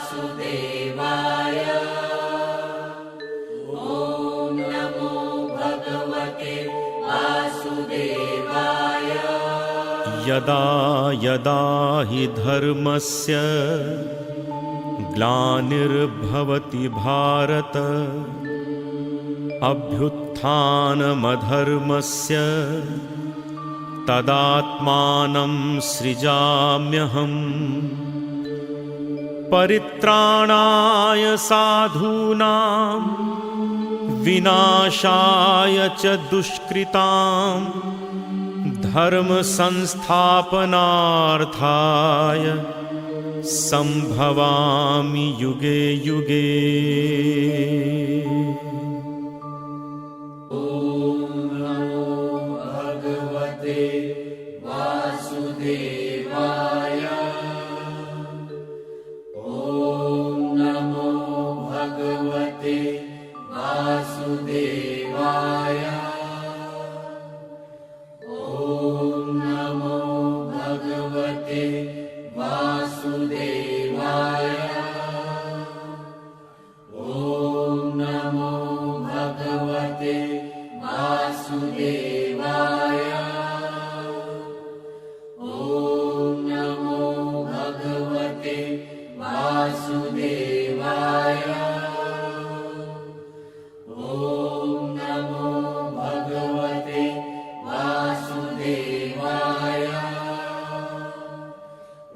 वासुदेवाय। ॐ नमो भगवते वासुदेवाय। यदा यदा हि धर्मस्य ग्लानिर्भवति भारत अभ्युत्थानमधर्मस्य तदात्मानं सृजाम्यहम्। परित्राणाय साधूनां विनाशाय च दुष्कृतां धर्म संस्थापनार्थाय संभवामि युगे युगे। ॐ नमो भगवते वासुदेवाय। ॐ नमो भगवते वासुदेवाय। ॐ नमो भगवते वासुदेवाय। ॐ नमो भगवते वासुदेवाय। ॐ नमो भगवते वासुदेवाय। ॐ नमो भगवते वासुदेवाय।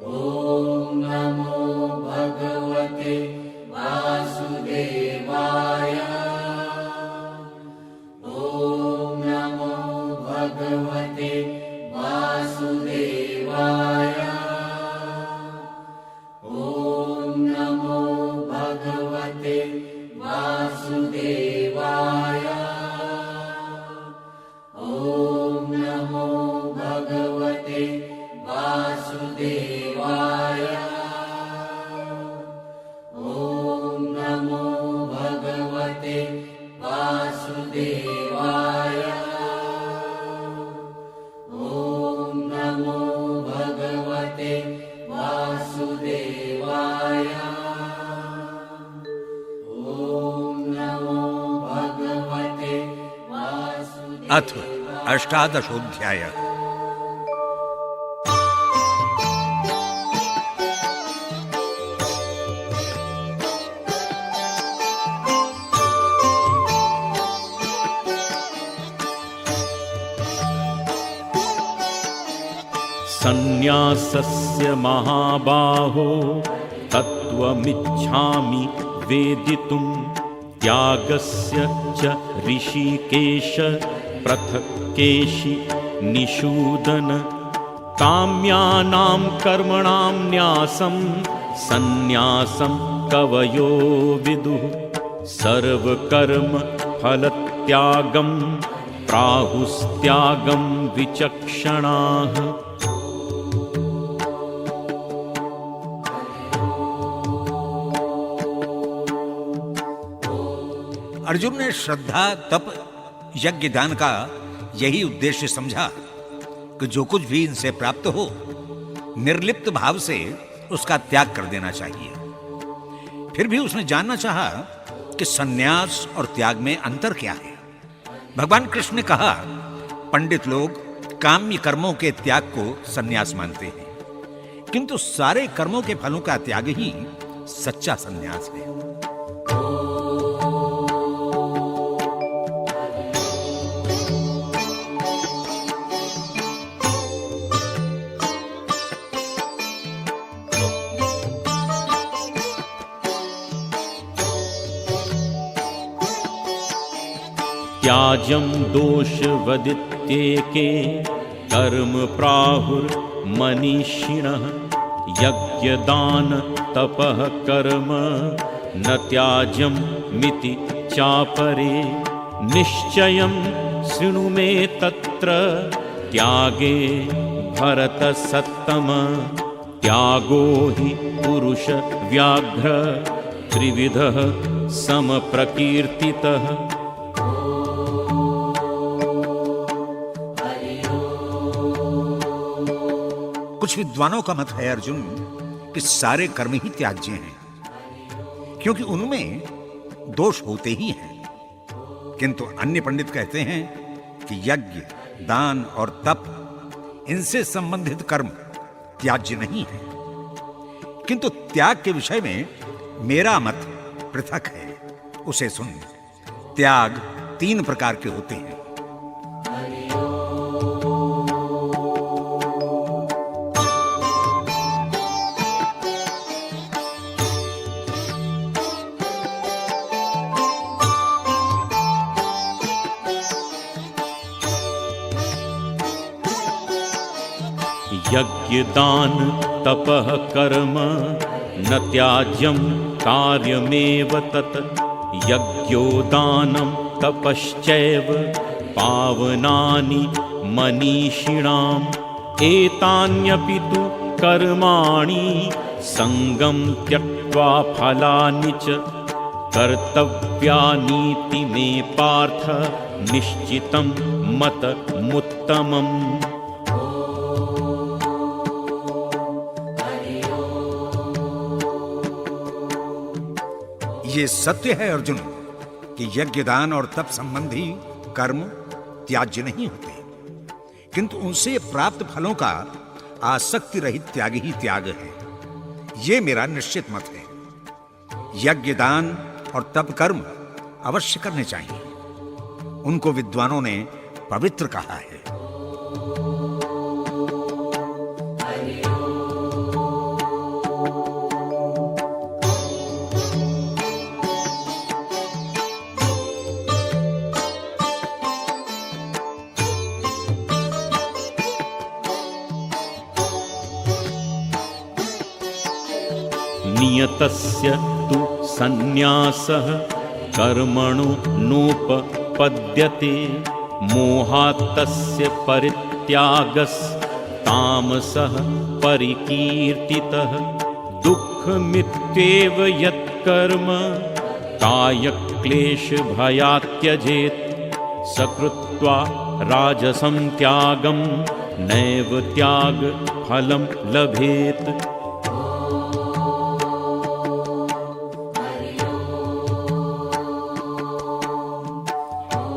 ॐ नमो भगवते वासुदेवाय। ॐ नमो भगवते वासुदेवाय। ॐ नमो भगवते वासुदेवाय। ॐ नमो भगवते वासुदेवाय। ॐ नमो भगवते वासुदेवाय। ॐ नमो भगवते वासुदेवाय। ॐ नमो भगवते वासुदेवाय। अथ अष्टादशोऽध्याय। सन्न्यासस्य महाबाहो तत्त्वमिच्छामि वेदितुं। त्यागस्य च ऋषिकेश पृथक् केशि निषूदन। काम्यानां कर्मणां न्यासं सन्न्यासं कवयो विदुः। सर्वकर्म फलत्यागं प्राहुस्त्यागं विचक्षणाः। अर्जुन ने श्रद्धा, तप, यज्ञ, दान का यही उद्देश्य समझा कि जो कुछ भी इनसे प्राप्त हो निर्लिप्त भाव से उसका त्याग कर देना चाहिए। फिर भी उसने जानना चाहा कि सन्यास और त्याग में अंतर क्या है। भगवान कृष्ण ने कहा, पंडित लोग काम्य कर्मों के त्याग को सन्यास मानते हैं, किंतु सारे कर्मों के फलों का त्याग ही सच्चा सन्यास है। त्याजं दोषवदित्येके कर्म प्राहुर्मनीषिणः। यज्ञदान तपः कर्म न त्याज्यं मिति चापरे। निश्चयं शृणु मे तत्र त्यागे भरतसत्तम। त्यागो हि पुरुष व्याघ्र त्रिविधः समप्रकीर्तितः। कुछ विद्वानों का मत है अर्जुन कि सारे कर्म ही त्याज्य हैं, क्योंकि उनमें दोष होते ही हैं। किंतु अन्य पंडित कहते हैं कि यज्ञ, दान और तप, इनसे संबंधित कर्म त्याज्य नहीं है। किंतु त्याग के विषय में मेरा मत पृथक है। उसे सुन। त्याग 3 प्रकार के होते हैं। यज्ञ दान तपः कर्म न त्याज्यं कार्यमेव तत्। यज्ञो दानं तपश्चैव पावनानि मनीषिणाम्। एतान्यपि तु कर्माणि सङ्गं त्यक्त्वा फलानि च कर्तव्यानीति मे पार्थ निश्चितं मतमुत्तमम्। ये सत्य है अर्जुन कि यज्ञ, दान और तप संबंधी कर्म त्याज्य नहीं होते, किंतु उनसे प्राप्त फलों का आसक्ति रहित त्याग ही त्याग है। ये मेरा निश्चित मत है। यज्ञ, दान और तप कर्म अवश्य करने चाहिए। उनको विद्वानों ने पवित्र कहा है। नियतस्य तु सन्न्यासः कर्मणो नोपपद्यते। मोहात्तस्य परित्यागस्तामसः परिकीर्तितः। दुःखमित्येव यत्कर्म कायक्लेशभयात् त्यजेत्। सकृत्वा राजसं त्यागं नैव त्यागफलं लभेत्।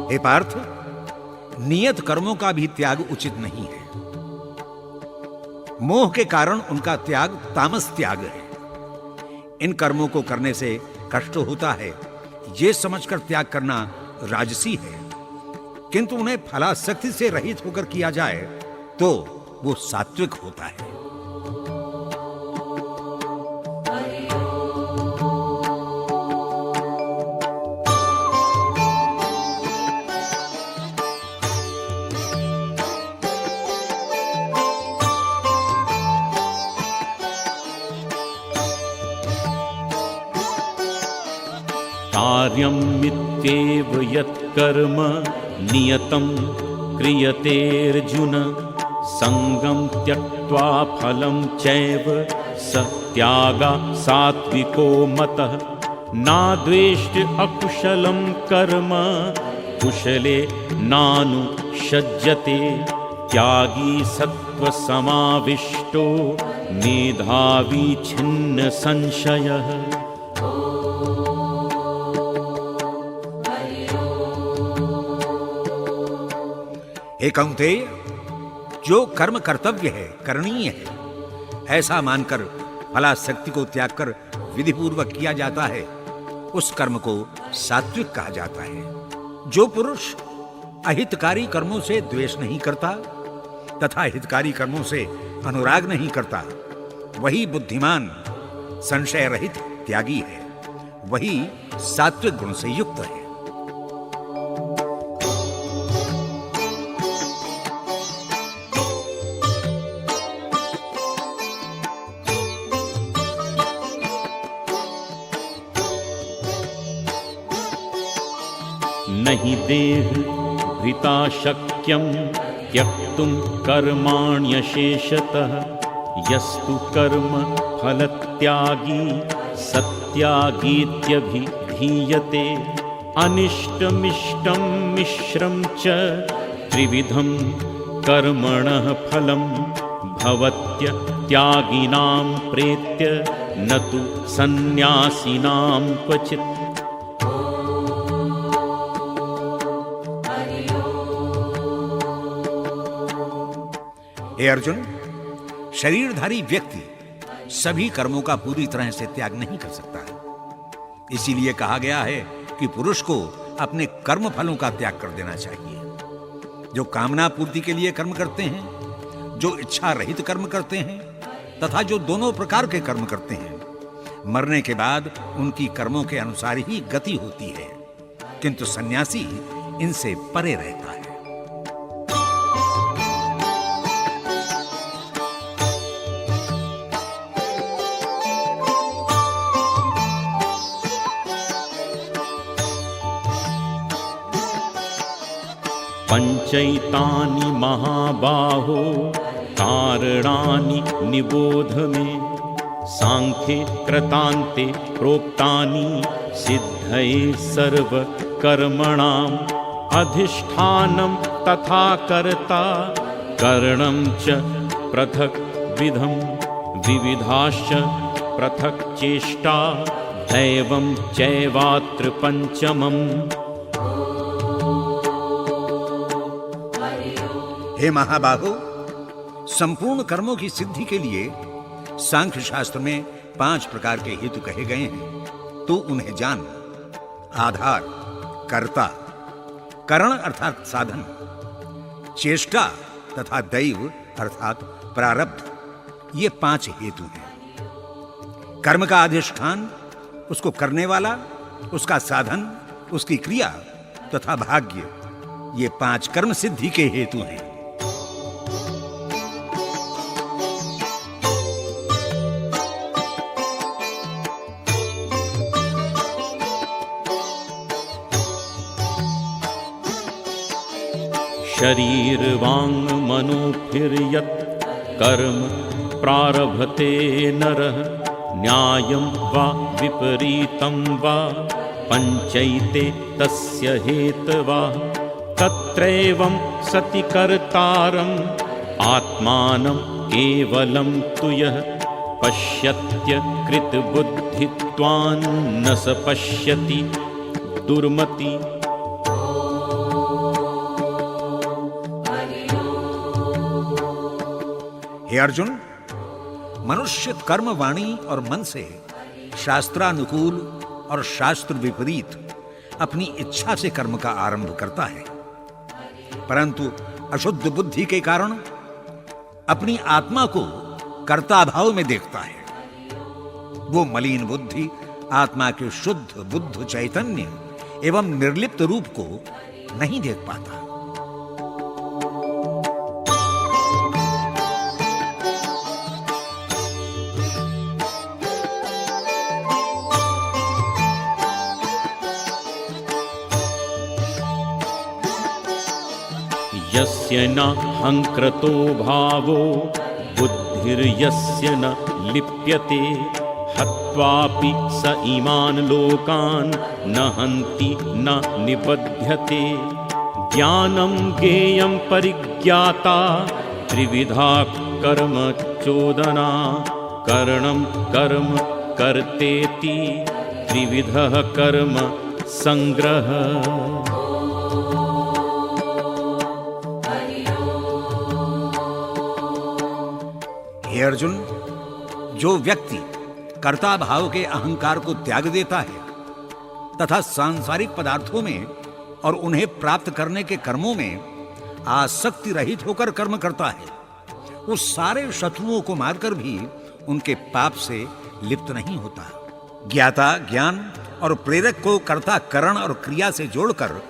हे पार्थ, नियत कर्मों का भी त्याग उचित नहीं है। मोह के कारण उनका त्याग तामस त्याग है। इन कर्मों को करने से कष्ट होता है, ये समझकर त्याग करना राजसी है। किंतु उन्हें फलासक्ति से रहित होकर किया जाए तो वो सात्विक होता है। कार्यमित्येव यत्कर्म नियतं क्रियतेऽर्जुन। संगं त्यक्त्वा फलं चैव स त्यागा सात्विको मतः। नाद्वेष्ट अकुशलं कर्म कुशले नानुषज्यते। त्यागी सत्त्वसमाविष्टो मेधावी छिन्न संशयः। हे कौंतेय, जो कर्म कर्तव्य है, करणीय है, ऐसा मानकर फलासक्ति को त्याग कर विधिपूर्वक किया जाता है, उस कर्म को सात्विक कहा जाता है। जो पुरुष अहितकारी कर्मों से द्वेष नहीं करता तथा हितकारी कर्मों से अनुराग नहीं करता, वही बुद्धिमान, संशय रहित त्यागी है। वही सात्विक गुण से युक्त है। नहि देह भृता शक्यं त्यक्तुं कर्माण्यशेषतः। यस्तु कर्म फलत्यागी सत्यागीत्यभिधीयते। अनिष्टमिष्टं मिश्रं च त्रिविधं कर्मणः फलं। भवत्य त्यागिनां प्रेत्य न तु सन्न्यासिनां क्वचित्। हे अर्जुन, शरीरधारी व्यक्ति सभी कर्मों का पूरी तरह से त्याग नहीं कर सकता है। इसीलिए कहा गया है कि पुरुष को अपने कर्म फलों का त्याग कर देना चाहिए। जो कामना पूर्ति के लिए कर्म करते हैं, जो इच्छा रहित कर्म करते हैं तथा जो दोनों प्रकार के कर्म करते हैं, मरने के बाद उनकी कर्मों के अनुसार ही गति होती है, किंतु सन्यासी इनसे परे रहता है। पंचैतानि महाबाहो कारणानि निबोध मे। सांख्ये कृतान्ते प्रोक्तानि सिद्धये सर्वकर्मणाम्। अधिष्ठानं तथा कर्ता करणं च पृथक् विधम्। विविधाश्च पृथक् चेष्टा दैवं चैवात्र पंचमम्। हे महाबाहो, संपूर्ण कर्मों की सिद्धि के लिए सांख्य शास्त्र में 5 प्रकार के हेतु कहे गए हैं, तो उन्हें जान। आधार, कर्ता, करण अर्थात साधन, चेष्टा तथा दैव अर्थात प्रारब्ध, ये 5 हेतु हैं। कर्म का अधिष्ठान, उसको करने वाला, उसका साधन, उसकी क्रिया तथा भाग्य, ये 5 कर्म सिद्धि के हेतु हैं। शरीर वांग मनोभिर्यत् कर्म प्रारभते नरः। न्यायं वा विपरीतं वा पंचैते तस्य हेतवा। तत्रैवं सति कर्तारम् आत्मानं केवलं तु यः पश्यत्य कृतबुद्धित्वान् न स पश्यति दुर्मति। हे अर्जुन, मनुष्य कर्म, वाणी और मन से शास्त्रानुकूल और शास्त्र विपरीत अपनी इच्छा से कर्म का आरंभ करता है, परंतु अशुद्ध बुद्धि के कारण अपनी आत्मा को कर्ता भाव में देखता है। वो मलिन बुद्धि आत्मा के शुद्ध बुद्ध चैतन्य एवं निर्लिप्त रूप को नहीं देख पाता। यस्य न हंकृतो भावो बुद्धिर्यस्य न लिप्यते। हत्वापि स इमान् लोकान् न हन्ति न निबध्यते। ज्ञानं ज्ञेयं परिज्ञाता त्रिविधा कर्म चोदना। करणं कर्म कर्तेति त्रिविधः कर्म संग्रह। हे अर्जुन, जो व्यक्ति कर्ता भाव के अहंकार को त्याग देता है तथा सांसारिक पदार्थों में और उन्हें प्राप्त करने के कर्मों में आसक्ति रहित होकर कर्म करता है, उस सारे शत्रुओं को मारकर भी उनके पाप से लिप्त नहीं होता। ज्ञाता, ज्ञान और प्रेरक को कर्ता, करण और क्रिया से जोड़कर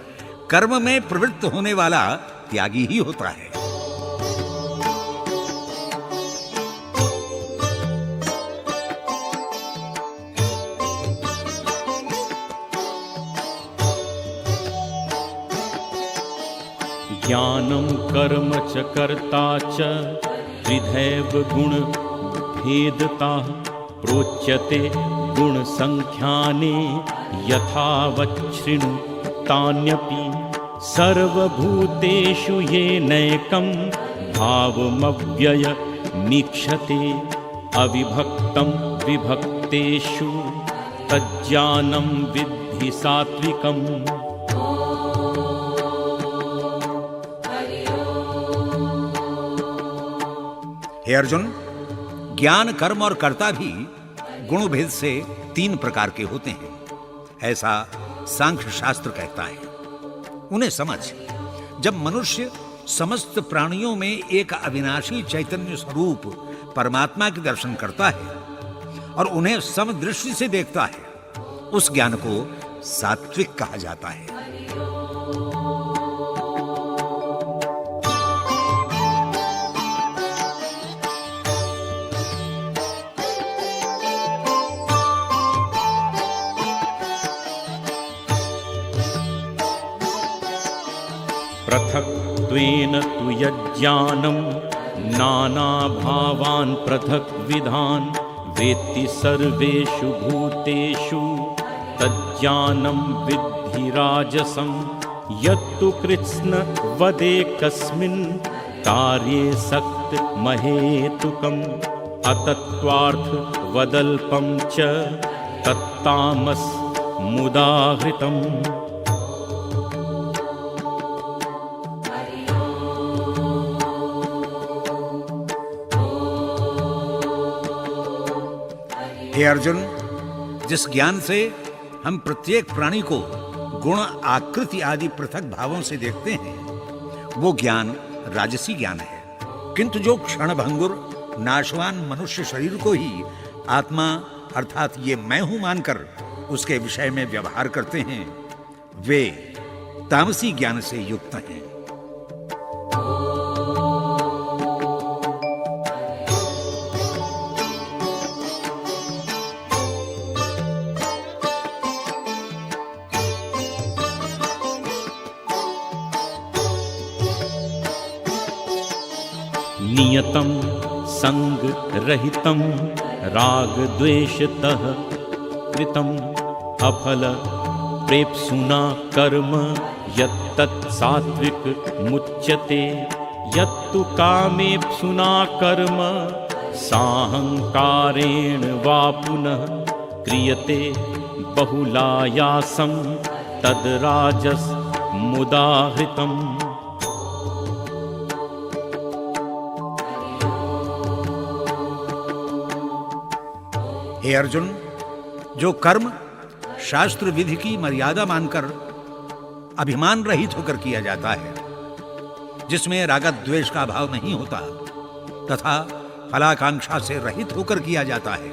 कर्म में प्रवृत्त होने वाला त्यागी ही होता है। ज्ञानं कर्म च कर्ता च त्रिधैव गुण भेदता। प्रोच्यते गुण संख्याने यथावत् शृणु तान्यपि। सर्वभूतेषु येनैकं भावमव्यय मीक्षते। अविभक्तं विभक्तेषु तज्ज्ञानं विद्धि सात्विकम्। हे अर्जुन, ज्ञान, कर्म और कर्ता भी गुणभेद से 3 प्रकार के होते हैं, ऐसा सांख्य शास्त्र कहता है। उन्हें समझ। जब मनुष्य समस्त प्राणियों में एक अविनाशी चैतन्य स्वरूप परमात्मा के दर्शन करता है और उन्हें समदृष्टि से देखता है, उस ज्ञान को सात्विक कहा जाता है। पृथक्त्वेन तु यज्ञानं नानाभावान् पृथक्विधान् वेत्ति सर्वेषु भूतेषु तज्ज्ञानं विद्धि राजसं। यत्तु कृत्स्नवदेकस्मिन् कार्ये सक्तमहेतुकम् अतत्त्वार्थवदल्पं च तत्तामसमुदाहृतम्। हे अर्जुन, जिस ज्ञान से हम प्रत्येक प्राणी को गुण, आकृति आदि पृथक भावों से देखते हैं, वो ज्ञान राजसी ज्ञान है। किंतु जो क्षणभंगुर नाशवान मनुष्य शरीर को ही आत्मा अर्थात ये मैं हूं मानकर उसके विषय में व्यवहार करते हैं, वे तामसी ज्ञान से युक्त हैं। नियतं संगरहितं रागद्वेषतः कृतं अफल प्रेप्सुना कर्म यत्तत् सात्विक मुच्यते। यत्तु कामेप्सुना कर्म साहंकारेण वा पुनः क्रियते बहुलायासं तद्राजसमुदाहृतम्। हे अर्जुन, जो कर्म शास्त्र विधि की मर्यादा मानकर अभिमान रहित होकर किया जाता है, जिसमें रागत द्वेष का भाव नहीं होता तथा फलाकांक्षा से रहित होकर किया जाता है,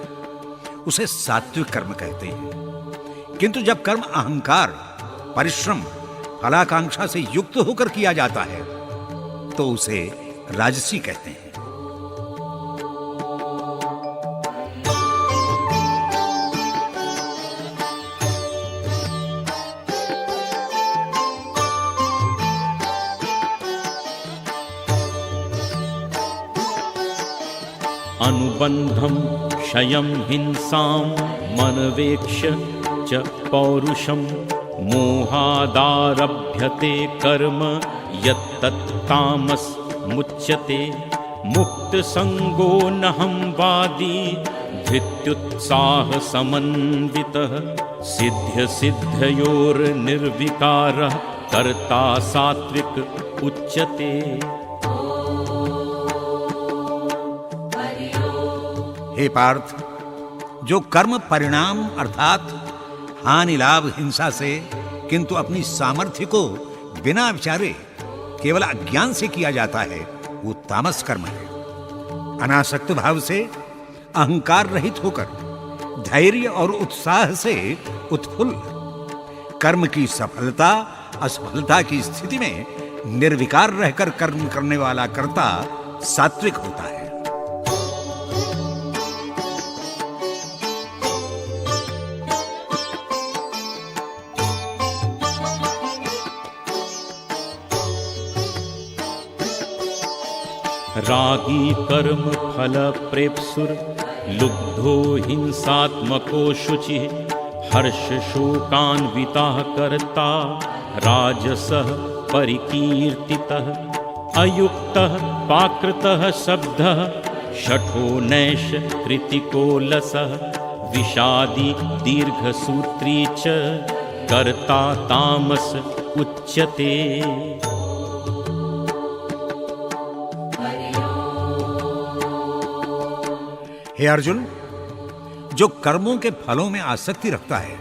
उसे सात्विक कर्म कहते हैं। किंतु जब कर्म अहंकार, परिश्रम, फलाकांक्षा से युक्त होकर किया जाता है, तो उसे राजसी कहते हैं। अनुबंधं क्षयं हिंसां मनवेक्ष्य च पौरुषं मोहादारभ्यते कर्म यत्तत्तामस मुच्यते। मुक्तसंगो नहं वादी धृत्युत्साह समन्वितः सिद्ध्य सिद्ध्योर्निर्विकारः कर्ता सात्विक उच्यते। हे पार्थ, जो कर्म परिणाम अर्थात हानि लाभ हिंसा से किंतु अपनी सामर्थ्य को बिना विचारे केवल अज्ञान से किया जाता है, वो तामस कर्म है। अनासक्त भाव से अहंकार रहित होकर धैर्य और उत्साह से उत्फुल्ल कर्म की सफलता असफलता की स्थिति में निर्विकार रहकर कर्म करने वाला कर्ता सात्विक होता है। रागी कर्म फल प्रेप्सुर लुब्धो हिंसात्मको शुचिः हर्ष शोकान्वितः कर्ता राजसः परिकीर्तितः अयुक्तः पाकृतः शब्दः शठो नैश कृतिको लसः विषादी दीर्घसूत्री च कर्ता तामस उच्यते। हे अर्जुन, जो कर्मों के फलों में आसक्ति रखता है,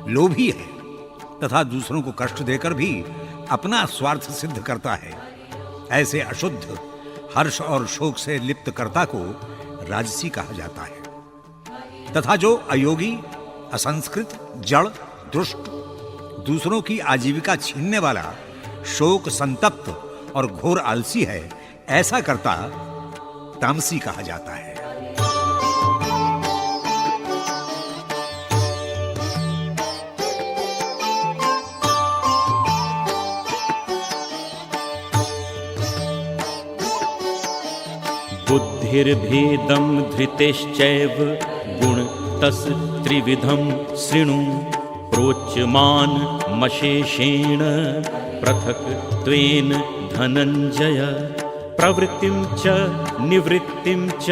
लोभी है तथा दूसरों को कष्ट देकर भी अपना स्वार्थ सिद्ध करता है, ऐसे अशुद्ध हर्ष और शोक से लिप्त कर्ता को राजसी कहा जाता है। तथा जो अयोगी, असंस्कृत, जड़, दुष्ट, दूसरों की आजीविका छीनने वाला, शोक संतप्त और घोर आलसी है, ऐसा कर्ता तामसी कहा जाता है। बुद्धिर्भेदं धृतिश्चैव गुणतस् त्रिविधं शृणु प्रोच्यमानमशेषेण पृथक्त्वेन धनञ्जय। प्रवृत्तिं च निवृत्तिं च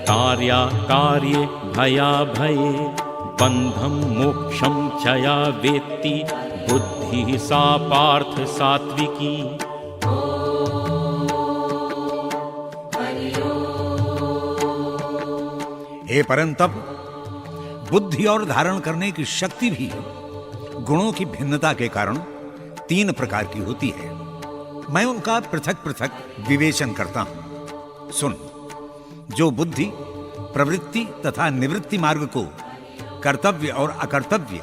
कार्याकार्ये भयाभये बन्धं मोक्षं च या वेत्ति बुद्धिः सा पार्थ सात्विकी। हे परंतप, बुद्धि और धारण करने की शक्ति भी गुणों की भिन्नता के कारण 3 प्रकार की होती है। मैं उनका पृथक पृथक विवेचन करता हूं। सुन, जो बुद्धि प्रवृत्ति तथा निवृत्ति मार्ग को, कर्तव्य और अकर्तव्य,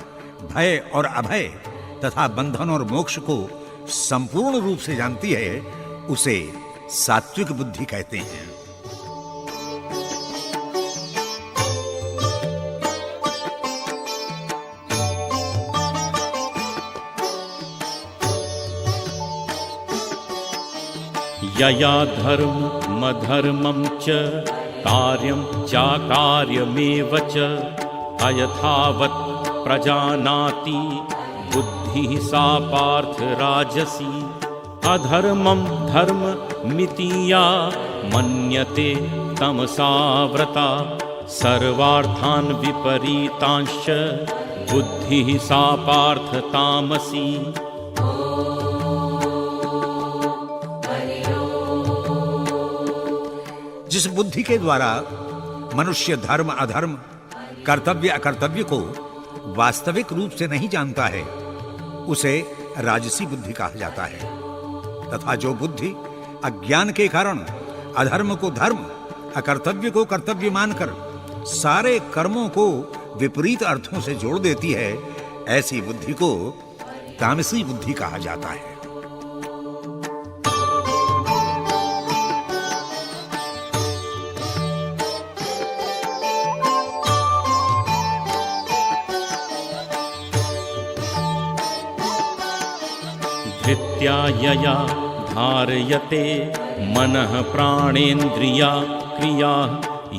भय और अभय तथा बंधन और मोक्ष को संपूर्ण रूप से जानती है, उसे सात्विक बुद्धि कहते हैं। यया धर्ममधर्मं च कार्यं चाकार्यमेव च अयथावत् प्रजानाति बुद्धिः सा पार्थ राजसी। अधर्मं धर्ममिति या मन्यते तमसाव्रता सर्वार्थान् विपरीतांश्च बुद्धिः सा पार्थ तामसी। जिस बुद्धि के द्वारा मनुष्य धर्म अधर्म, कर्तव्य अकर्तव्य को वास्तविक रूप से नहीं जानता है, उसे राजसी बुद्धि कहा जाता है। तथा जो बुद्धि अज्ञान के कारण अधर्म को धर्म, अकर्तव्य को कर्तव्य मानकर सारे कर्मों को विपरीत अर्थों से जोड़ देती है, ऐसी बुद्धि को तामसी बुद्धि कहा जाता है। धृत्या यया धारयते मनः प्राणेन्द्रिया क्रिया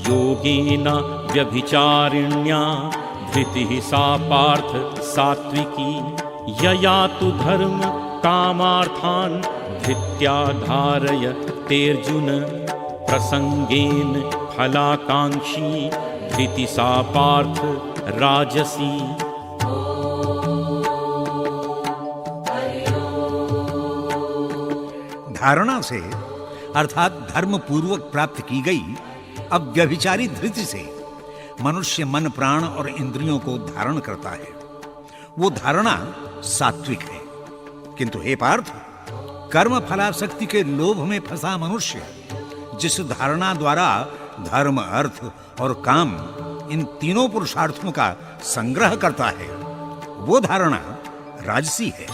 योगेन व्यभिचारिण्या धृतिः सा पार्थ सात्विकी। यया तु धर्म कामार्थान् धृत्या धारयतेऽर्जुन प्रसंगेन फलाकांक्षी धृति सा पार्थ राजसी। धारणा से अर्थात धर्म पूर्वक प्राप्त की गई अव्यभिचारी धृति से मनुष्य मन, प्राण और इंद्रियों को धारण करता है। वो धारणा सात्विक है। किंतु हे पार्थ, कर्म फलासक्ति के लोभ में फंसा मनुष्य जिस धारणा द्वारा धर्म, अर्थ और काम, इन तीनों पुरुषार्थों का संग्रह करता है, वो धारणा राजसी है।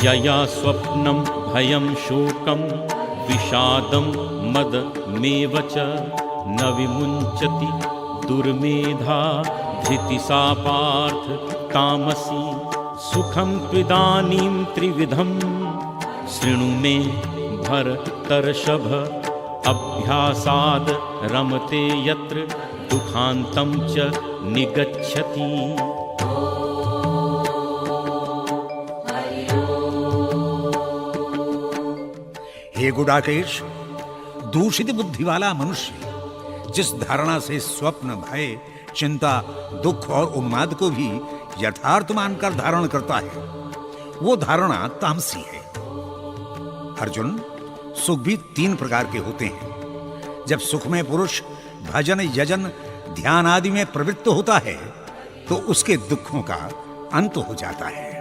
यया स्वप्नं भयं शोकं विषादं मदमेव च न विमुञ्चति दुर्मेधा धृति सा पार्थ तामसी। सुखं त्विदानीं त्रिविधं शृणु मे भरतर्षभ। अभ्यासाद् रमते यत्र दुखान्तं च निगच्छति। हे गुडाकेश, दूषित बुद्धि वाला मनुष्य जिस धारणा से स्वप्न, भय, चिंता, दुख और उन्माद को भी यथार्थ मानकर धारण करता है, वो धारणा तामसी है। अर्जुन, सुख भी 3 प्रकार के होते हैं। जब सुख में पुरुष भजन, यजन, ध्यान आदि में प्रवृत्त होता है तो उसके दुखों का अंत हो जाता है।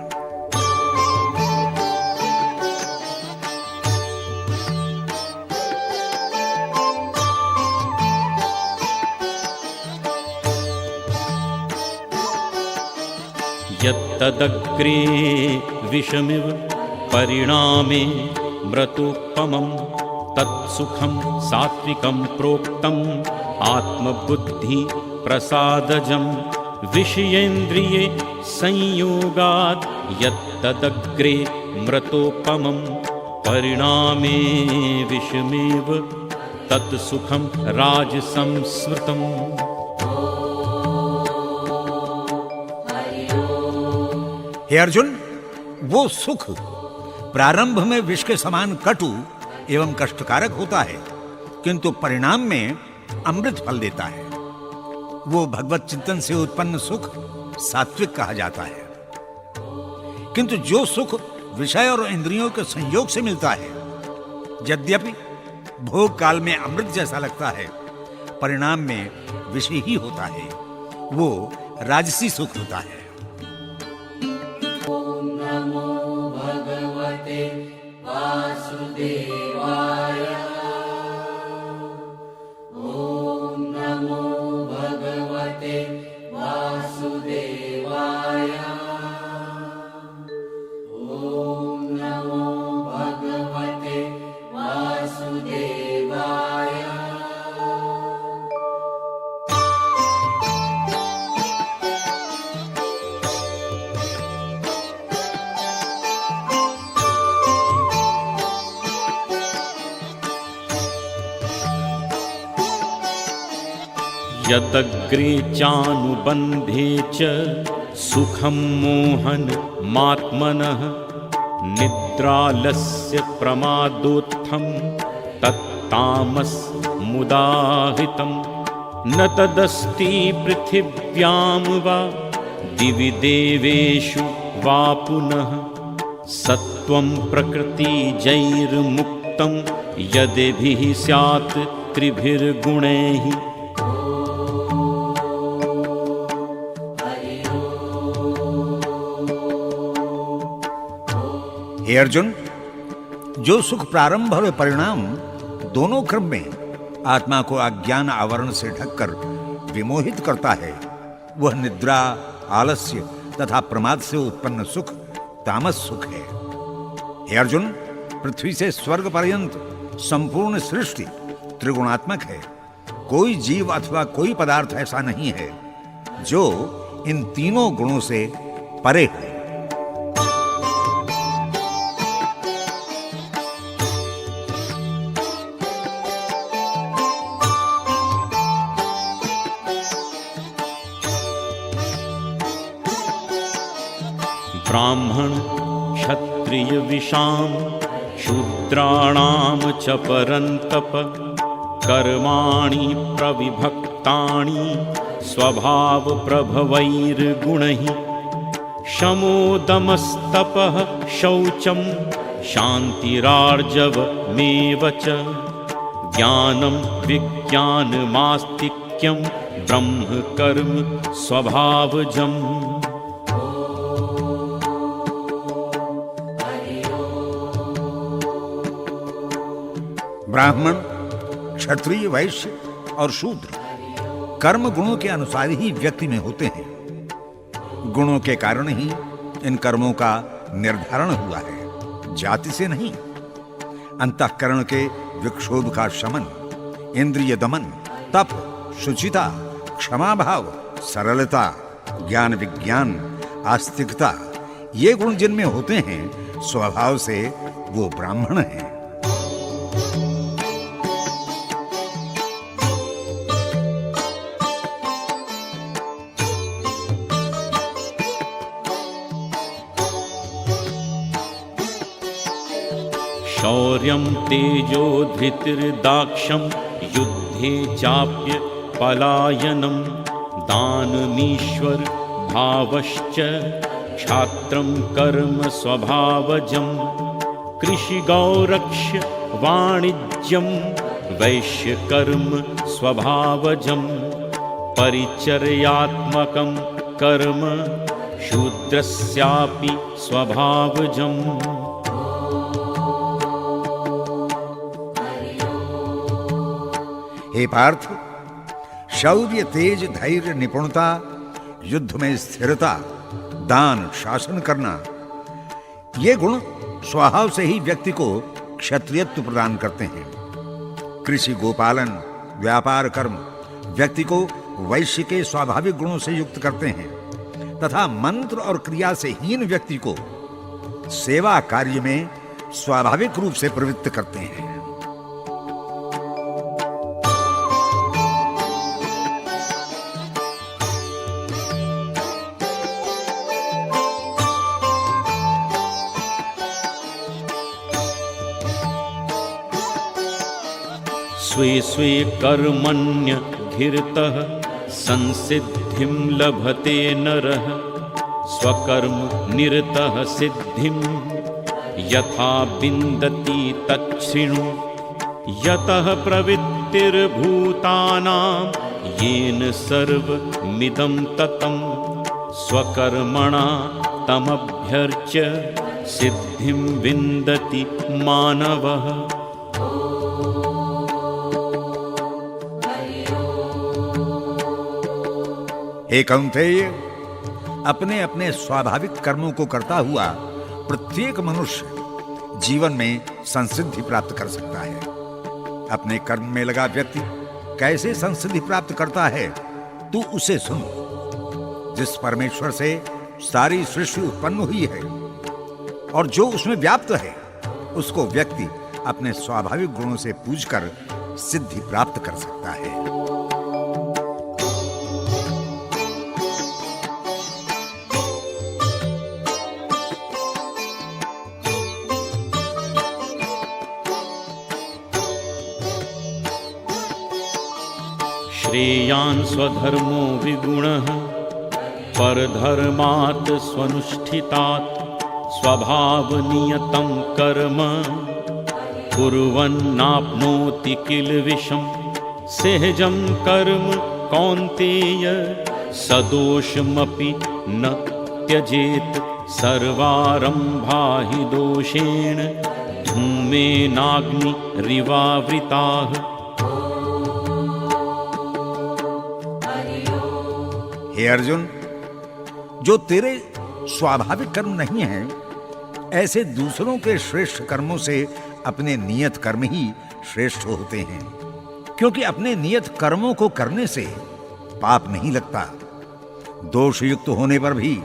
यत्तदग्रे विषमिव परिणामे मृतोपमं तत्सुखं सात्विकं प्रोक्तम् आत्मबुद्धि प्रसादजं विषयेन्द्रिये संयोगात्। यत्तदग्रे मृतोपमं परिणामे विषमेव तत्सुखं राजसंस्मृतम्। हे अर्जुन, वो सुख प्रारंभ में विष के समान कटु एवं कष्टकारक होता है, किंतु परिणाम में अमृत फल देता है। वो भगवत चिंतन से उत्पन्न सुख सात्विक कहा जाता है। किंतु जो सुख विषय और इंद्रियों के संयोग से मिलता है, यद्यपि भोग काल में अमृत जैसा लगता है, परिणाम में विष ही होता है, वो राजसी सुख होता है। ओम नमो भगवते वासुदेवाय। ओम नमो भगवते वासुदेवाय। ओम नमो भगवते वासुदेवाय। यदग्रे चानुबन्धे च सुखं मोहन मात्मनः निद्रालस्य प्रमादोत्थं तत्तामसमुदाहृतं न तदस्ति पृथिव्यां वा दिवि देवेषु वा पुनः सत्वं प्रकृतिजैर्मुक्तं यदिभिः स्यात् त्रिभिर्गुणैः। हे अर्जुन, जो सुख प्रारंभ और परिणाम दोनों क्रम में आत्मा को अज्ञान आवरण से ढककर विमोहित करता है, वह निद्रा, आलस्य तथा प्रमाद से उत्पन्न सुख तामस सुख है। हे अर्जुन, पृथ्वी से स्वर्ग पर्यंत संपूर्ण सृष्टि त्रिगुणात्मक है। कोई जीव अथवा कोई पदार्थ ऐसा नहीं है जो इन तीनों गुणों से परे है। ब्राह्मण क्षत्रिय विशाम शूद्राणाम च परन्तप कर्माणि प्रविभक्तानि स्वभाव प्रभवैर्गुणैः शमोदमस्तपः शौचं शान्तिरार्जवमेव च ज्ञानं विज्ञानमास्तिक्यं ब्रह्म कर्म स्वभावजम्। ब्राह्मण, क्षत्रिय, वैश्य और शूद्र कर्म गुणों के अनुसार ही व्यक्ति में होते हैं। गुणों के कारण ही इन कर्मों का निर्धारण हुआ है, जाति से नहीं। अंतःकरण के विक्षोभ का शमन, इंद्रिय दमन, तप, शुचिता, क्षमा भाव, सरलता, ज्ञान विज्ञान, आस्तिकता, ये गुण जिनमें होते हैं, स्वभाव से वो ब्राह्मण हैं। शौर्यं तेजो धृतिर्दाक्ष्यं युद्धे चाप्य पलायनं दानमीश्वर भावश्च क्षात्रं कर्म स्वभावजं कृषिगौरक्ष्य वाणिज्यं वैश्यकर्म स्वभावजं परिचर्यात्मकं कर्म शूद्रस्यापि स्वभावजम्। हे पार्थ, शौर्य, तेज, धैर्य, निपुणता, युद्ध में स्थिरता, दान, शासन करना, ये गुण स्वभाव से ही व्यक्ति को क्षत्रियत्व प्रदान करते हैं। कृषि, गोपालन, व्यापार कर्म व्यक्ति को वैश्य के स्वाभाविक गुणों से युक्त करते हैं तथा मंत्र और क्रिया से हीन व्यक्ति को सेवा कार्य में स्वाभाविक रूप से प्रवृत्त करते हैं। स्वे स्वे कर्मण्यधिरतः संसिद्धिं लभते नरः स्वकर्म निरतः सिद्धिं यथा विन्दति तच्छृणु यतः प्रवृत्तिर्भूतानां येन सर्वमिदं ततं स्वकर्मणा तमभ्यर्च्य सिद्धिं विन्दति मानवः। हे कौन्तेय, अपने अपने स्वाभाविक कर्मों को करता हुआ प्रत्येक मनुष्य जीवन में संसिद्धि प्राप्त कर सकता है। अपने कर्म में लगा व्यक्ति कैसे संसिद्धि प्राप्त करता है, तू उसे सुन। जिस परमेश्वर से सारी सृष्टि उत्पन्न हुई है और जो उसमें व्याप्त है, उसको व्यक्ति अपने स्वाभाविक गुणों से पूजकर सिद्धि प्राप्त कर सकता है। श्रेयान् स्वधर्मो विगुणः परधर्मात् स्वनुष्ठितात् स्वभावनियतं कर्म कुर्वन्नाप्नोति किल्बिषम् सहजं कर्म कौन्तेय सदोषमपि न त्यजेत् सर्वारम्भा हि दोषेण धूमेनाग्निरिवावृताः। हे अर्जुन, जो तेरे स्वाभाविक कर्म नहीं हैं, ऐसे दूसरों के श्रेष्ठ कर्मों से अपने नियत कर्म ही श्रेष्ठ होते हैं, क्योंकि अपने नियत कर्मों को करने से पाप नहीं लगता। दोष युक्त होने पर भी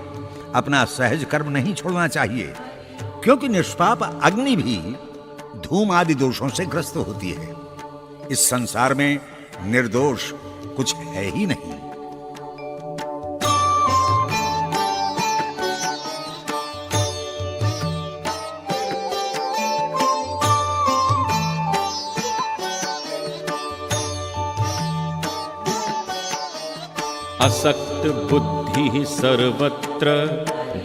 अपना सहज कर्म नहीं छोड़ना चाहिए, क्योंकि निष्पाप अग्नि भी धूम आदि दोषों से ग्रस्त होती है। इस संसार में निर्दोष कुछ है ही नहीं। असक्त बुद्धिः सर्वत्र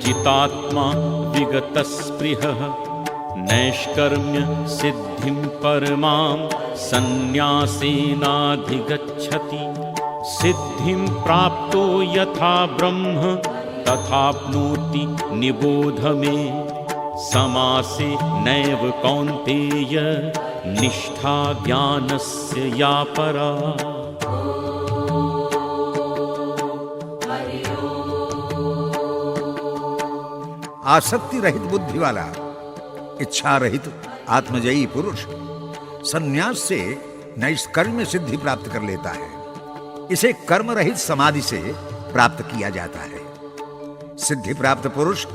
जितात्मा विगतस्पृहः नैष्कर्म्य सिद्धिं परमां सन्न्यासेनाधिगच्छति सिद्धिं प्राप्तो यथा ब्रह्म तथाप्नोति निबोध मे समासे नैव कौन्तेय निष्ठा ज्ञानस्य या परा। आसक्ति रहित बुद्धि वाला, इच्छा रहित आत्मजयी पुरुष संन्यास से नैष्कर्म्य सिद्धि प्राप्त कर लेता है। इसे कर्म रहित समाधि से प्राप्त किया जाता है। सिद्धि प्राप्त पुरुष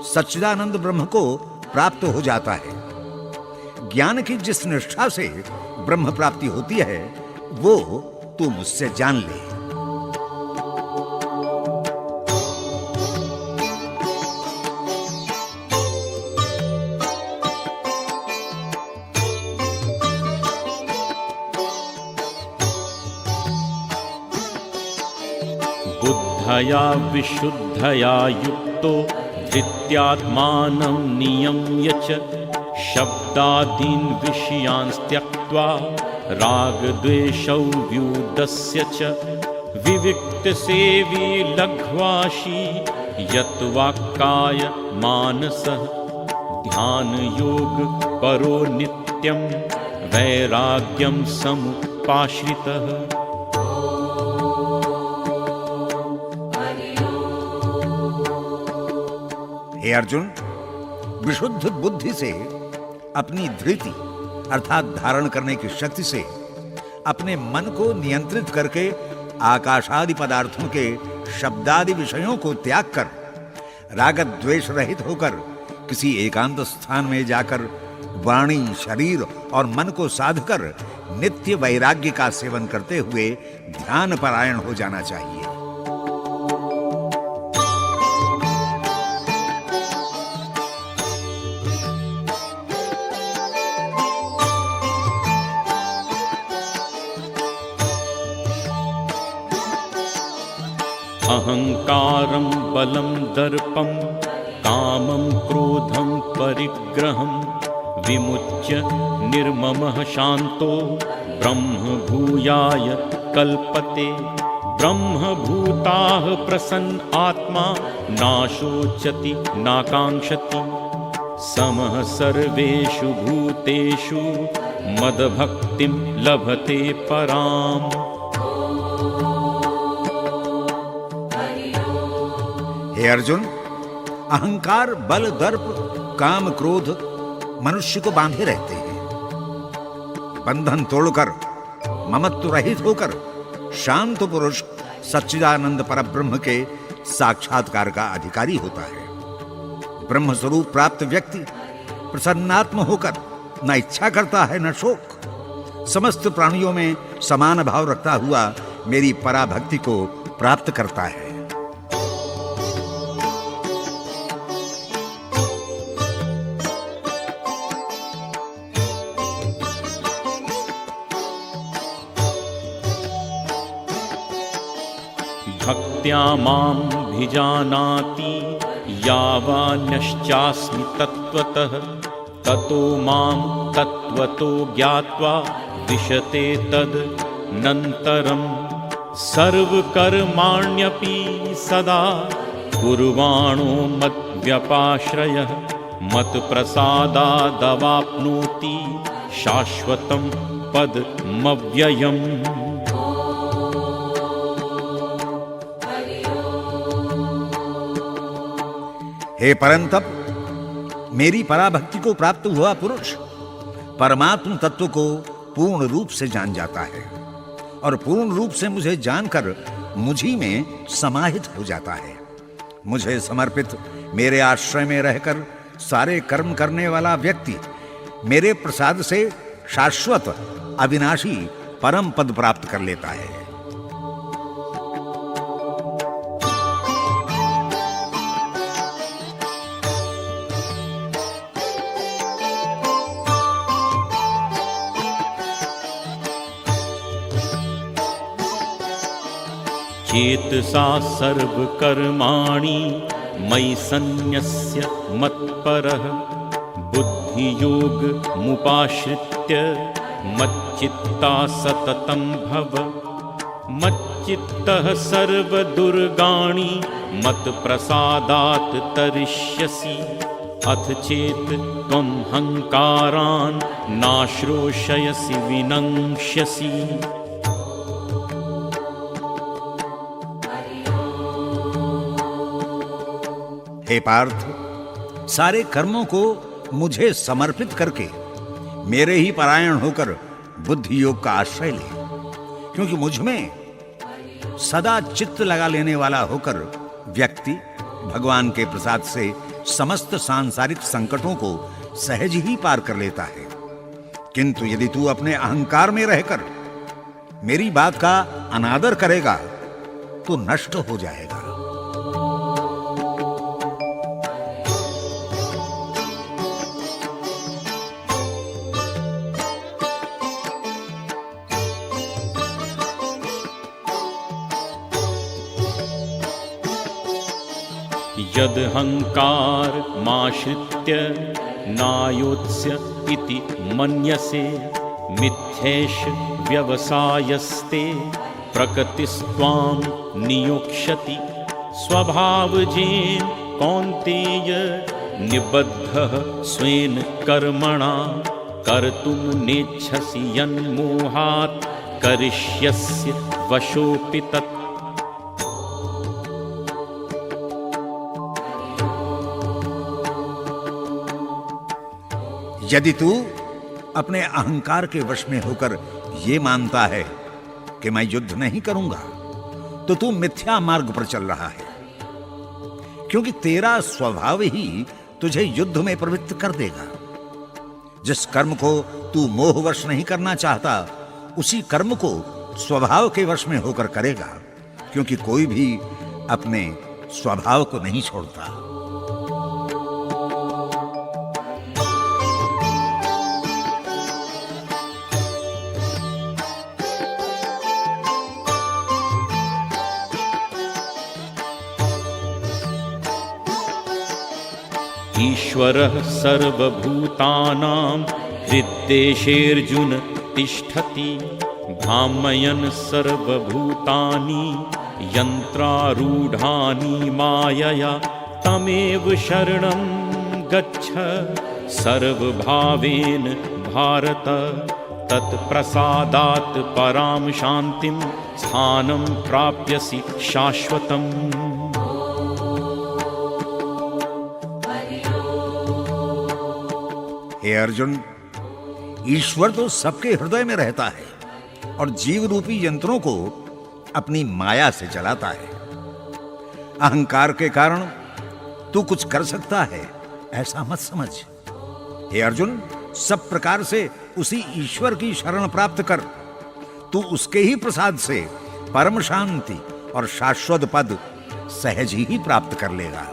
सच्चिदानंद ब्रह्म को प्राप्त हो जाता है। ज्ञान की जिस निष्ठा से ब्रह्म प्राप्ति होती है, वो तू मुझसे जान ले। बुद्धया विशुद्धया युक्तो धृत्यात्मानं नियम्य च शब्दादीन् विषयान् त्यक्त्वा रागद्वेषौ व्यूढस्य च विविक्तसेवी लघ्वाशी यत्वाक्काय मानसः ध्यानयोग परो नित्यं वैराग्यं समुपाश्रितः। हे अर्जुन, विशुद्ध बुद्धि से अपनी धृति अर्थात धारण करने की शक्ति से अपने मन को नियंत्रित करके आकाशादि पदार्थों के शब्दादि विषयों को त्याग कर राग द्वेष रहित होकर किसी एकांत स्थान में जाकर वाणी, शरीर और मन को साधकर नित्य वैराग्य का सेवन करते हुए ध्यान परायण हो जाना चाहिए। अहंकारं बलं दर्पं कामं क्रोधं परिग्रहं विमुच्य निर्ममः शांतो ब्रह्मभूयाय कल्पते। ब्रह्मभूताः प्रसन्न आत्मा नाशोचति नाकांक्षति समः सर्वेषु भूतेषु मदभक्तिं लभते पराम्। हे अर्जुन, अहंकार, बल, दर्प, काम, क्रोध मनुष्य को बांधे रहते हैं। बंधन तोड़कर ममत्व रहित होकर शांत पुरुष सच्चिदानंद परब्रह्म के साक्षात्कार का अधिकारी होता है। ब्रह्म स्वरूप प्राप्त व्यक्ति प्रसन्नात्म होकर न इच्छा करता है न शोक, समस्त प्राणियों में समान भाव रखता हुआ मेरी पराभक्ति को प्राप्त करता है। भक्त्या मां भिजानाति यावान्यश्चास्मि तत्त्वतः ततो मां तत्त्वतो ज्ञात्वा विशते तदनन्तरम्। सर्वकर्माण्यपि सदा कुर्वाणो मद्व्यपाश्रयः मत्प्रसादादवाप्नोति शाश्वतं पदमव्ययम्। हे परंतप, मेरी पराभक्ति को प्राप्त हुआ पुरुष परमात्म तत्व को पूर्ण रूप से जान जाता है और पूर्ण रूप से मुझे जानकर मुझी में समाहित हो जाता है। मुझे समर्पित मेरे आश्रय में रहकर सारे कर्म करने वाला व्यक्ति मेरे प्रसाद से शाश्वत अविनाशी परम पद प्राप्त कर लेता है। चेतसा सर्वकर्माणि मयि सन्न्यस्य मत्परः बुद्धियोगमुपाश्रित्य मच्चित्ता सततं भव। मच्चित्तः सर्वदुर्गाणि मत्प्रसादात् तरिष्यसि। अथ चेत् त्वं हंकारान् नाश्रोषयसि विनङ्क्ष्यसि। हे पार्थ, सारे कर्मों को मुझे समर्पित करके मेरे ही परायण होकर बुद्धि योग का आश्रय ले, क्योंकि मुझ में सदा चित्त लगा लेने वाला होकर व्यक्ति भगवान के प्रसाद से समस्त सांसारिक संकटों को सहज ही पार कर लेता है। किंतु यदि तू अपने अहंकार में रहकर मेरी बात का अनादर करेगा तो नष्ट हो जाएगा। यदहङ्कारमाश्रित्य नायोत्स्य इति मन्यसे मिथ्येष व्यवसायस्ते प्रकृतिस्त्वां नियोक्ष्यति स्वभावजेन कौन्तेय निबद्धः स्वेन कर्मणा कर्तुं नेच्छसि यन्मोहात् करिष्यस्य वशोऽपि तत्। यदि तू अपने अहंकार के वश में होकर ये मानता है कि मैं युद्ध नहीं करूंगा, तो तू मिथ्या मार्ग पर चल रहा है, क्योंकि तेरा स्वभाव ही तुझे युद्ध में प्रवृत्त कर देगा। जिस कर्म को तू मोहवश नहीं करना चाहता, उसी कर्म को स्वभाव के वश में होकर करेगा, क्योंकि कोई भी अपने स्वभाव को नहीं छोड़ता। ईश्वरः सर्वभूतानां हृद्देशेऽर्जुन तिष्ठति भ्रामयन् सर्वभूतानि यन्त्रारूढानि मायया तमेव शरणं गच्छ सर्वभावेन भारत तत्प्रसादात् परां शान्तिं स्थानं प्राप्यसि शाश्वतम्। हे अर्जुन, ईश्वर तो सबके हृदय में रहता है और जीव रूपी यंत्रों को अपनी माया से चलाता है। अहंकार के कारण तू कुछ कर सकता है ऐसा मत समझ। हे अर्जुन, सब प्रकार से उसी ईश्वर की शरण प्राप्त कर। तू उसके ही प्रसाद से परम शांति और शाश्वत पद सहज ही प्राप्त कर लेगा।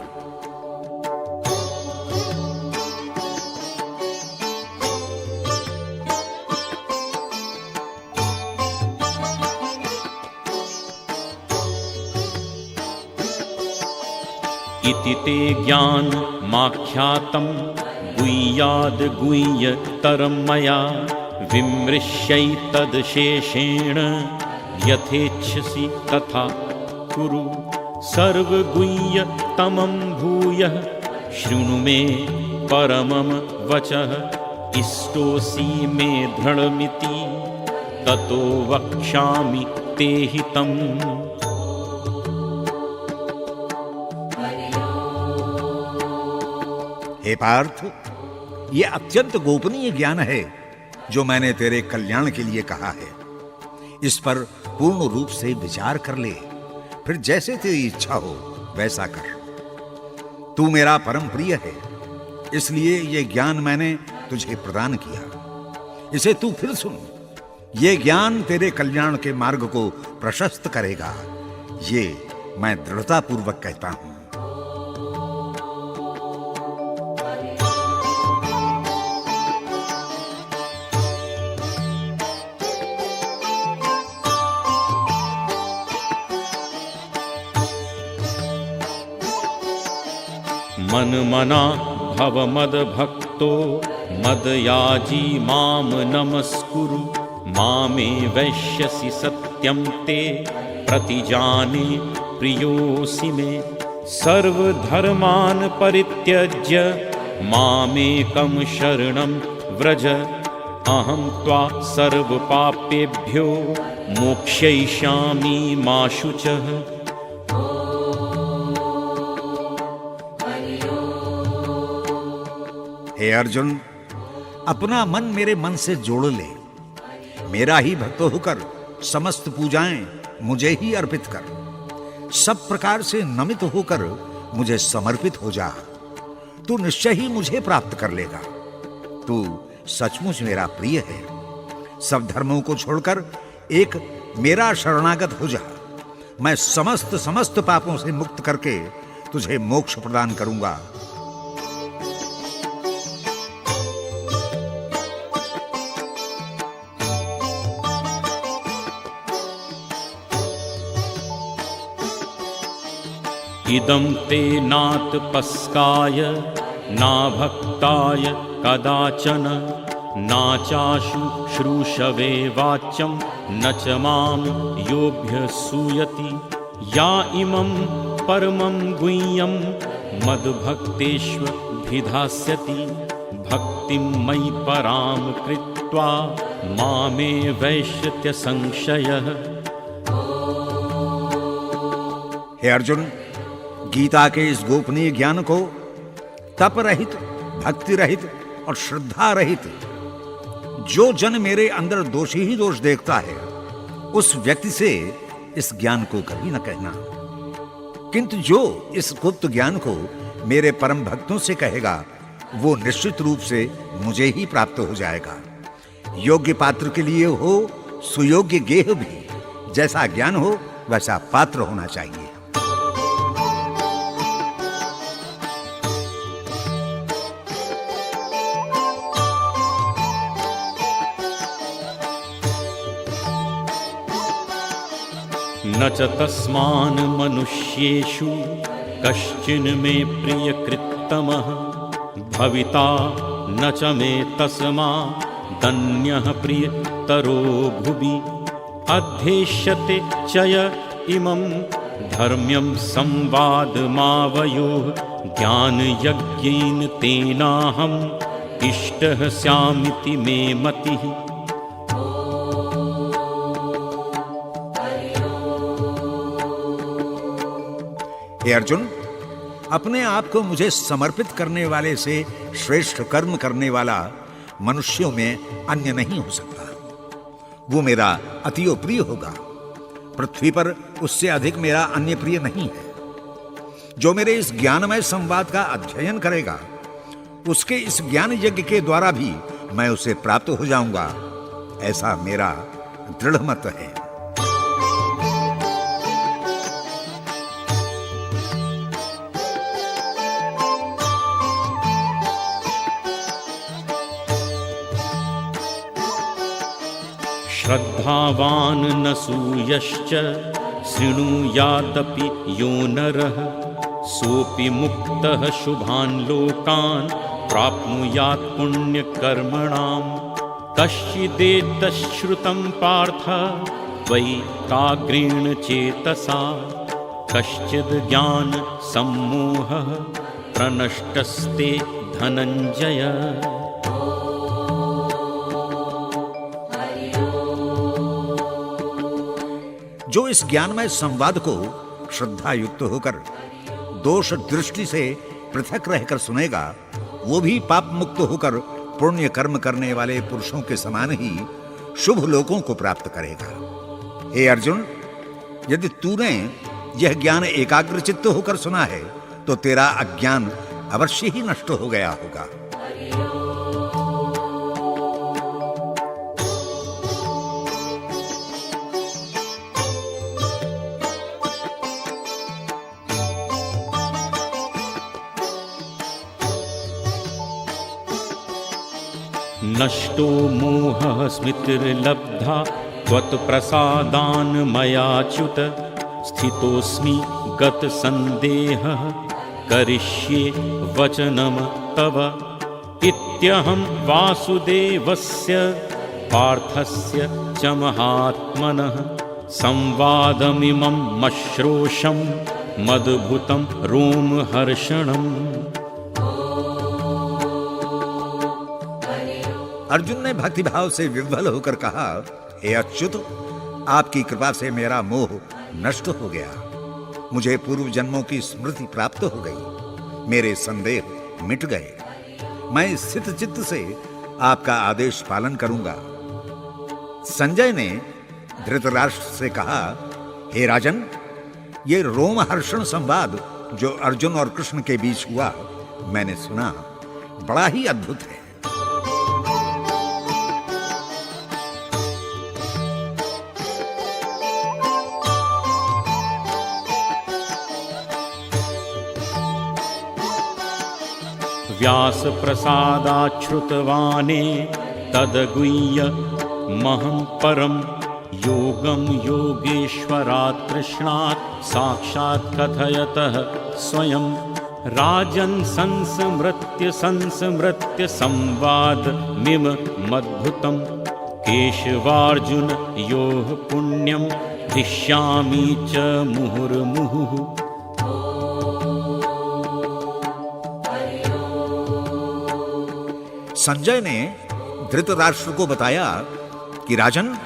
इति ते ज्ञानमाख्यातं गुह्याद् गुह्यतरं मया विमृश्यैतदशेषेण यथेच्छसि तथा कुरु सर्वगुह्यतमं भूयः शृणु मे परमं वचः इष्टोऽसि मे दृढमिति ततो वक्ष्यामि ते हितम्। हे पार्थ, यह अत्यंत गोपनीय ज्ञान है जो मैंने तेरे कल्याण के लिए कहा है। इस पर पूर्ण रूप से विचार कर ले, फिर जैसे तेरी इच्छा हो वैसा कर। तू मेरा परम प्रिय है, इसलिए यह ज्ञान मैंने तुझे प्रदान किया। इसे तू फिर सुन। यह ज्ञान तेरे कल्याण के मार्ग को प्रशस्त करेगा, ये मैं दृढ़तापूर्वक कहता हूं। मन्मना भव मद्भक्तो मद्याजी मां नमस्कुरु मामे वैश्यसि सत्यं ते प्रतिजाने प्रियोऽसि मे सर्वधर्मान् परित्यज्य मामेकं शरणं व्रज अहं त्वा सर्वपापेभ्यो मोक्षयिष्यामि मा शुचः। हे अर्जुन, अपना मन मेरे मन से जोड़ ले। मेरा ही भक्त होकर समस्त पूजाएं मुझे ही अर्पित कर। सब प्रकार से नमित होकर मुझे समर्पित हो जा। तू निश्चय ही मुझे प्राप्त कर लेगा। तू सचमुच मेरा प्रिय है। सब धर्मों को छोड़कर एक मेरा शरणागत हो जा। मैं समस्त पापों से मुक्त करके तुझे मोक्ष प्रदान करूंगा। इदं ते नातपस्काय नाभक्ताय कदाचन नाचाशु श्रूषवे वाच्यं न च मां योऽभ्यसूयति या इमं परमं गुह्यं मद्भक्तेष्वभिधास्यति भक्तिं मयि परां कृत्वा मामे वैश्यत्य संशयः। हे अर्जुन, गीता के इस गोपनीय ज्ञान को तप रहित, भक्ति रहित और श्रद्धा रहित जो जन मेरे अंदर दोषी ही दोष देखता है, उस व्यक्ति से इस ज्ञान को कभी न कहना। किंतु जो इस गुप्त ज्ञान को मेरे परम भक्तों से कहेगा, वो निश्चित रूप से मुझे ही प्राप्त हो जाएगा। योग्य पात्र के लिए हो सुयोग्य गेह भी, जैसा ज्ञान हो वैसा पात्र होना चाहिए। न च तस्मान् मनुष्येषु कश्चिन् मे प्रियकृत्तमः भविता न च मे तस्मादन्यः प्रियतरो भुवि अध्येष्यते च य इमं धर्म्यं संवादमावयोः ज्ञानयज्ञेन तेनाहम् इष्टः स्यामिति मे मतिः। हे अर्जुन, अपने आप को मुझे समर्पित करने वाले से श्रेष्ठ कर्म करने वाला मनुष्यों में अन्य नहीं हो सकता। वो मेरा अतियो प्रिय होगा। पृथ्वी पर उससे अधिक मेरा अन्य प्रिय नहीं है। जो मेरे इस ज्ञानमय संवाद का अध्ययन करेगा, उसके इस ज्ञान यज्ञ के द्वारा भी मैं उसे प्राप्त हो जाऊंगा, ऐसा मेरा दृढ़ मत है। श्रद्धावान् न सूयश्च शृणुयादपि यो नरः सोऽपि मुक्तः शुभान् लोकान् प्राप्नुयात् पुण्यकर्मणाम् कश्चिदेतच्छ्रुतं पार्थ वैकाग्रेण चेतसा कश्चिद् ज्ञानसम्मोहः प्रनष्टस्ते धनञ्जय। जो इस ज्ञानमय संवाद को श्रद्धा युक्त होकर दोष दृष्टि से पृथक रहकर सुनेगा, वो भी पाप मुक्त होकर पुण्य कर्म करने वाले पुरुषों के समान ही शुभ लोकों को प्राप्त करेगा। हे अर्जुन, यदि तूने यह ज्ञान एकाग्रचित्त होकर सुना है, तो तेरा अज्ञान अवश्य ही नष्ट हो गया होगा। नष्टो मोहः स्मृतिर्लब्धा त्वत्प्रसादान् मयाच्युत स्थितोऽस्मि गतसन्देहः करिष्ये वचनं तव इत्यहं वासुदेवस्य पार्थस्य च महात्मनः संवादमिमं मश्रोषं मद्भुतं रोमहर्षणम्। अर्जुन ने भक्तिभाव से विह्वल होकर कहा, हे अच्युत, आपकी कृपा से मेरा मोह नष्ट हो गया। मुझे पूर्व जन्मों की स्मृति प्राप्त हो गई। मेरे संदेह मिट गए। मैं स्थित चित्त से आपका आदेश पालन करूंगा। संजय ने धृतराष्ट्र से कहा, हे राजन, ये रोमहर्षण संवाद जो अर्जुन और कृष्ण के बीच हुआ, मैंने सुना, बड़ा ही अद्भुत है। व्यासप्रसादाच्छ्रुतवाने तदगुह्य महं परं योगं योगेश्वरात् कृष्णात् साक्षात् कथयतः स्वयं राजन् संस्मृत्य संवादमिममद्भुतं केशवार्जुनयोः पुण्यं हृष्यामि च मुहुर्मुहुः। संजय ने धृतराष्ट्र को बताया कि राजन,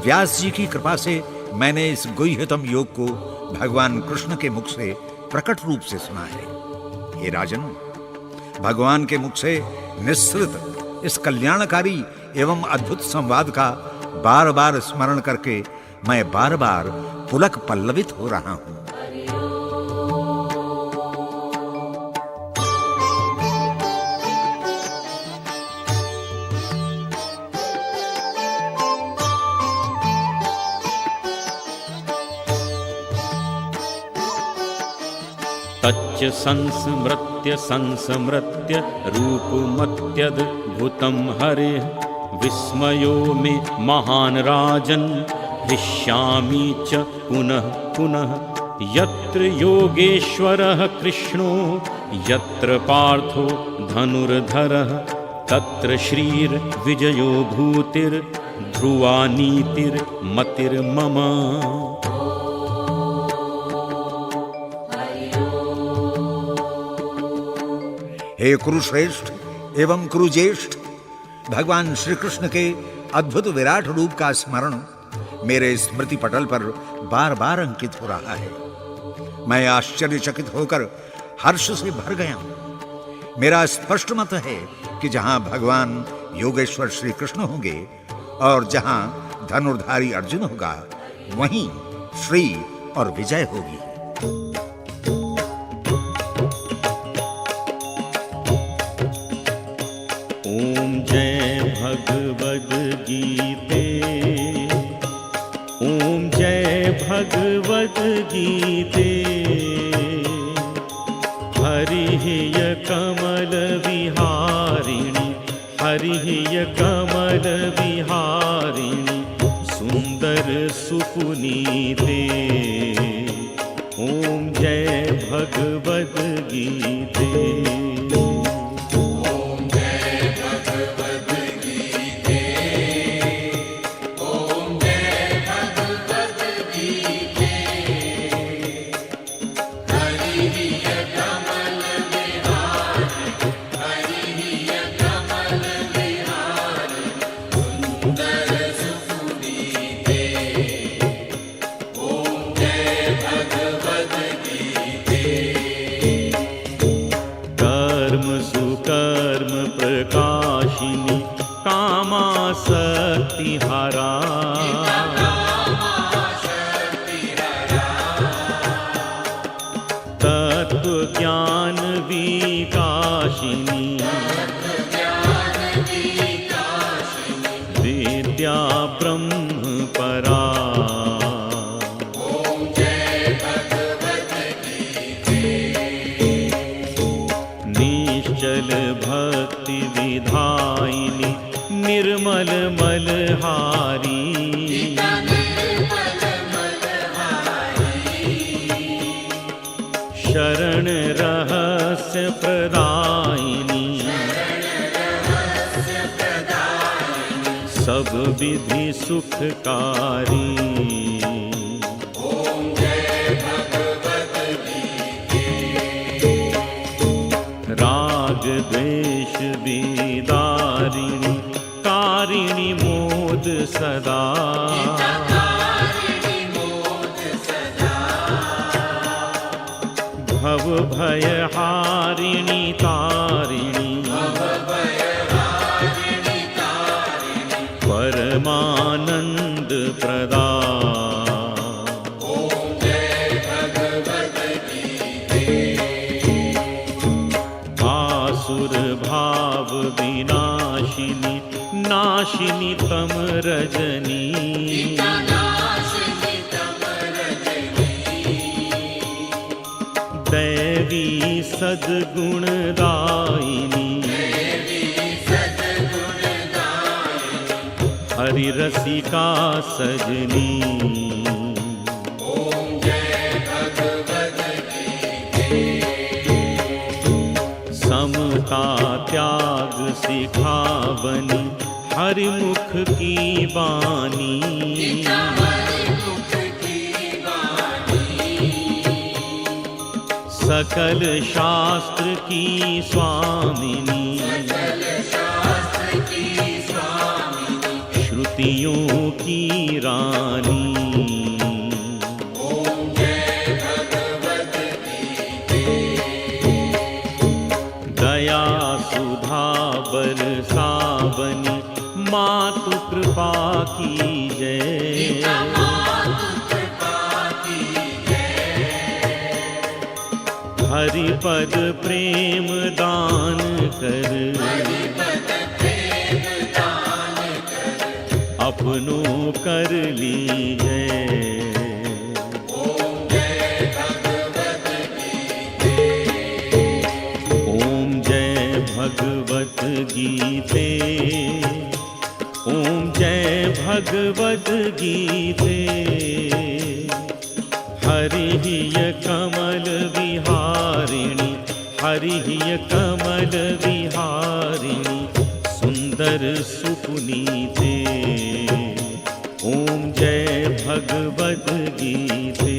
व्यास जी की कृपा से मैंने इस गुह्यतम योग को भगवान कृष्ण के मुख से प्रकट रूप से सुना है। हे राजन, भगवान के मुख से निःसृत इस कल्याणकारी एवं अद्भुत संवाद का बार बार स्मरण करके मैं बार बार पुलक पल्लवित हो रहा हूं। तच्च संस्मृत्य रूपमत्यद्भुतं हरेः विस्मयो मे महान् राजन् हृष्यामि च पुनः पुनः। यत्र योगेश्वरः कृष्णो यत्र पार्थो धनुर्धरः तत्र श्रीर्विजयो भूतिर्ध्रुवा नीतिर्मतिर्मम। हे कुरुश्रेष्ठ एवं कुरुज्येष्ठ, भगवान श्री कृष्ण के अद्भुत विराट रूप का स्मरण मेरे स्मृति पटल पर बार बार अंकित हो रहा है। मैं आश्चर्यचकित होकर हर्ष से भर गया हूं। मेरा स्पष्ट मत है कि जहां भगवान योगेश्वर श्री कृष्ण होंगे और जहां धनुर्धारी अर्जुन होगा, वहीं श्री और विजय होगी। ओम जय भगवद गीते, ओम जय भगवद गीते। हरिः कमल विहारिणि, हरिः कमल विहारिणि सुंदर सुपुनीते। ओम जय भगवद गीते। सुकर्म प्रकाशिनी कामासक्ति हरा। तत्व ज्ञान विकाशिनी विद्या ब्रह्म परा। निश्चल भक्ति विधायिनी निर्मल मलहारी। शरण रहस्य प्रदायिनी सब विधि सुखकारी। राग द्वेष विदारिणी कारिणी मोद सदा। भव भय हारिणी तारिणी परमानंद प्रदा। आसुर भाव विनाशिनी नाशिनी तम रजनी। दैवी सद्गुणदायिनी हरि रसिका सजनी। समता त्याग सिखावनी हरि मुख की वाणी। सकल शास्त्र की स्वामिनी, श्रुतियों की रानी। दया सुधा बरसावनी मातु कृपा की जय। हरि पद प्रेम दान कर, अपनों कर लीजै। ओम जय भगवत गीते, ओम जय भगवत गीते। हरिः कमल विहारिणी, हरिः कमल विहारिणी, सुंदर सुपुनीते। ओम जय भगवत गीते।